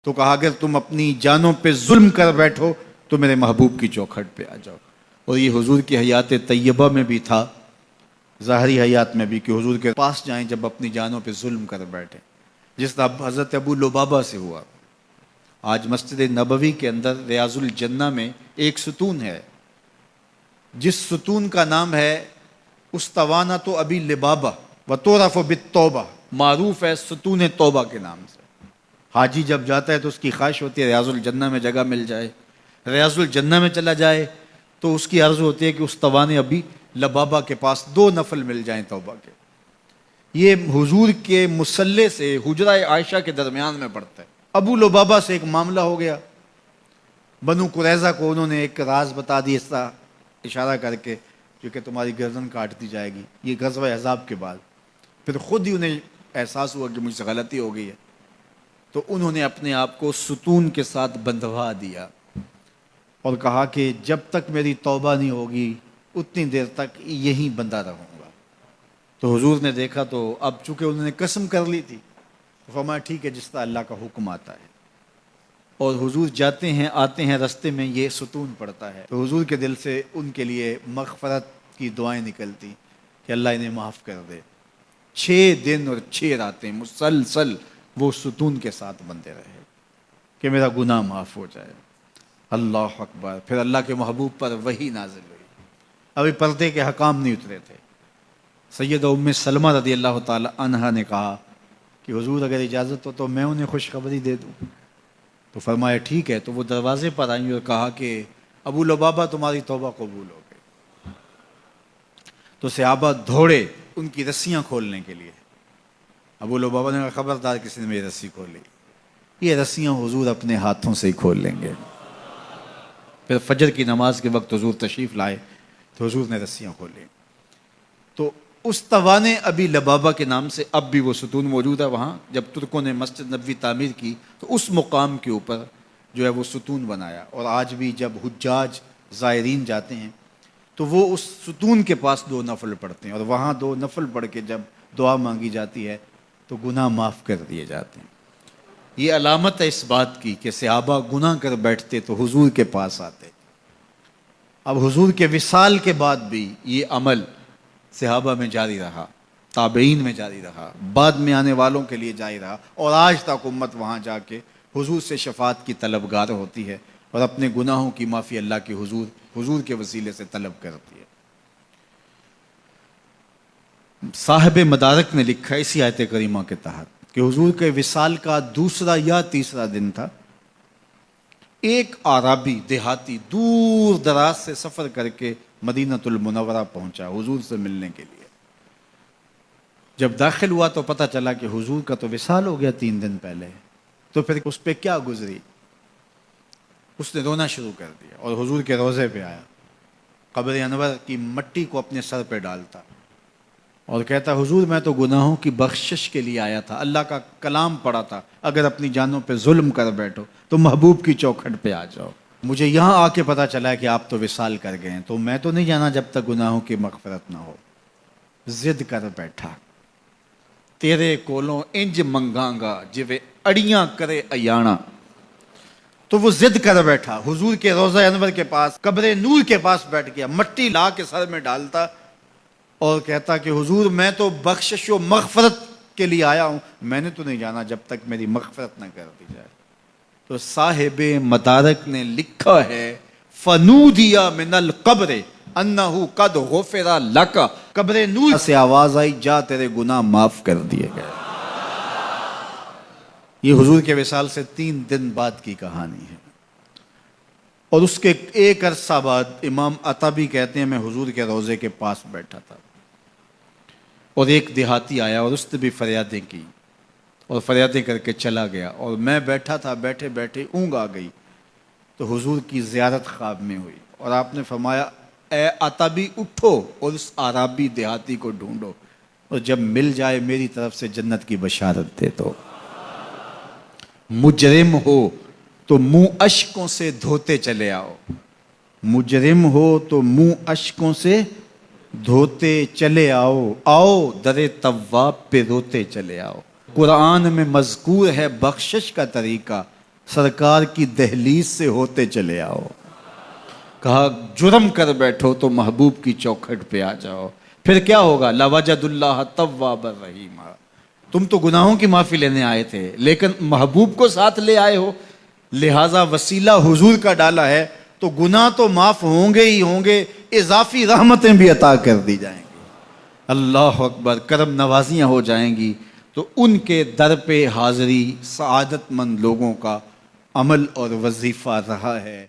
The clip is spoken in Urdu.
تو کہا اگر تم اپنی جانوں پہ ظلم کر بیٹھو تو میرے محبوب کی چوکھٹ پہ آ جاؤ. اور یہ حضور کی حیات طیبہ میں بھی تھا، ظاہری حیات میں بھی، کہ حضور کے پاس جائیں جب اپنی جانوں پہ ظلم کر بیٹھے، جس طرح حضرت ابو لبابہ سے ہوا. آج مسجد نبوی کے اندر ریاض الجنہ میں ایک ستون ہے، جس ستون کا نام ہے استوانۃ ابی لبابہ وتعرف بالتوبہ، معروف ہے ستون توبہ کے نام سے. حاجی جب جاتا ہے تو اس کی خواہش ہوتی ہے ریاض الجنہ میں جگہ مل جائے. ریاض الجنہ میں چلا جائے تو اس کی عرض ہوتی ہے کہ استوان ابی لبابہ کے پاس 2 نفل مل جائیں توبہ کے. یہ حضور کے مصلی سے حجرہ عائشہ کے درمیان میں پڑتا ہے. ابو لبابہ سے ایک معاملہ ہو گیا، بنو قریظہ کو انہوں نے ایک راز بتا دی اس طرح اشارہ کر کے جو کہ تمہاری گردن کاٹ دی جائے گی. یہ غزوہ احزاب کے بعد پھر خود ہی انہیں احساس ہوا کہ مجھ سے غلطی ہو گئی ہے، تو انہوں نے اپنے آپ کو ستون کے ساتھ بندھوا دیا اور کہا کہ جب تک میری توبہ نہیں ہوگی اتنی دیر تک یہیں بندھا رہوں گا. تو حضور نے دیکھا تو اب چونکہ انہوں نے قسم کر لی تھی تو فرمایا ٹھیک ہے جس طرح اللہ کا حکم آتا ہے. اور حضور جاتے ہیں آتے ہیں رستے میں یہ ستون پڑتا ہے تو حضور کے دل سے ان کے لیے مغفرت کی دعائیں نکلتی کہ اللہ انہیں معاف کر دے. 6 دن اور 6 راتیں مسلسل وہ ستون کے ساتھ بندے رہے کہ میرا گناہ معاف ہو جائے. اللہ اکبر. پھر اللہ کے محبوب پر وحی نازل ہوئی. ابھی پردے کے حکام نہیں اترے تھے. سیدہ ام سلمہ رضی اللہ تعالی عنہا نے کہا کہ حضور اگر اجازت ہو تو میں انہیں خوشخبری دے دوں. تو فرمایا ٹھیک ہے. تو وہ دروازے پر آئیں اور کہا کہ ابو لبابہ تمہاری توبہ قبول ہو گئی. تو صحابہ دوڑے ان کی رسیاں کھولنے کے لیے. ابو لبابہ نے کہا خبردار کسی نے میری رسی کھولی، یہ رسیاں حضور اپنے ہاتھوں سے ہی کھول لیں گے. پھر فجر کی نماز کے وقت حضور تشریف لائے تو حضور نے رسیاں کھولیں. تو استوان ابی لبابہ کے نام سے اب بھی وہ ستون موجود ہے وہاں. جب ترکوں نے مسجد نبوی تعمیر کی تو اس مقام کے اوپر جو ہے وہ ستون بنایا. اور آج بھی جب حجاج زائرین جاتے ہیں تو وہ اس ستون کے پاس 2 نفل پڑھتے ہیں اور وہاں 2 نفل پڑھ کے جب دعا مانگی جاتی ہے تو گناہ معاف کر دیے جاتے ہیں. یہ علامت ہے اس بات کی کہ صحابہ گناہ کر بیٹھتے تو حضور کے پاس آتے. اب حضور کے وصال کے بعد بھی یہ عمل صحابہ میں جاری رہا، تابعین میں جاری رہا، بعد میں آنے والوں کے لیے جاری رہا، اور آج تک امت وہاں جا کے حضور سے شفاعت کی طلبگار ہوتی ہے اور اپنے گناہوں کی معافی اللہ کے حضور کے وسیلے سے طلب کرتی ہے. صاحب مدارک نے لکھا اسی آیت کریمہ کے تحت کہ حضور کے وصال کا 2 یا 3 دن تھا. ایک عرابی دیہاتی دور دراز سے سفر کر کے مدینۃ المنورہ پہنچا حضور سے ملنے کے لیے. جب داخل ہوا تو پتہ چلا کہ حضور کا تو وصال ہو گیا 3 دن پہلے. تو پھر اس پہ کیا گزری، اس نے رونا شروع کر دیا اور حضور کے روضے پہ آیا، قبر انور کی مٹی کو اپنے سر پہ ڈالتا اور کہتا حضور میں تو گناہوں کی بخشش کے لیے آیا تھا، اللہ کا کلام پڑھا تھا اگر اپنی جانوں پہ ظلم کر بیٹھو تو محبوب کی چوکھٹ پہ آ جاؤ. مجھے یہاں آ کے پتہ چلا کہ آپ تو وصال کر گئے ہیں، تو میں تو نہیں جانا جب تک گناہوں کی مغفرت نہ ہو. ضد کر بیٹھا تیرے کولوں انج منگاں گا جویں اڑیاں کرے ایانا. تو وہ ضد کر بیٹھا حضور کے روضہ انور کے پاس قبر نور کے پاس بیٹھ گیا، مٹی لا کے سر میں ڈالتا اور کہتا کہ حضور میں تو بخشش و مغفرت کے لیے آیا ہوں، میں نے تو نہیں جانا جب تک میری مغفرت نہ کر دی جائے. تو صاحب مدارک نے لکھا ہے فنودی من القبر انہ قد غفر لک، قبر نور سے آواز آئی جا تیرے گناہ معاف کر دیے گئے. یہ حضور کے وصال سے 3 دن بعد کی کہانی ہے. اور اس کے ایک عرصہ بعد امام عطبی کہتے ہیں میں حضور کے روضے کے پاس بیٹھا تھا اور ایک دیہاتی آیا اور اس نے بھی فریادیں کی اور فریادیں کر کے چلا گیا اور میں بیٹھا تھا. بیٹھے بیٹھے اونگ آ گئی تو حضور کی زیارت خواب میں ہوئی اور آپ نے فرمایا اے عطبی اٹھو اور اس عرابی دیہاتی کو ڈھونڈو اور جب مل جائے میری طرف سے جنت کی بشارت دے دو. مجرم ہو تو منہ اشکوں سے دھوتے چلے آؤ، مجرم ہو تو منہ اشکوں سے دھوتے چلے آؤ، آؤ در تواب پہ روتے چلے آؤ. قرآن میں مذکور ہے بخشش کا طریقہ، سرکار کی دہلیز سے ہوتے چلے آؤ. کہا جرم کر بیٹھو تو محبوب کی چوکھٹ پہ آ جاؤ. پھر کیا ہوگا؟ لَوَجَدُ اللَّهَ تَوَّابًا رَحِيمًا. تم تو گناہوں کی معافی لینے آئے تھے لیکن محبوب کو ساتھ لے آئے ہو، لہٰذا وسیلہ حضور کا ڈالا ہے تو گناہ تو معاف ہوں گے ہی ہوں گے، اضافی رحمتیں بھی عطا کر دی جائیں گی. اللہ اکبر. کرم نوازیاں ہو جائیں گی. تو ان کے در پہ حاضری سعادت مند لوگوں کا عمل اور وظیفہ رہا ہے.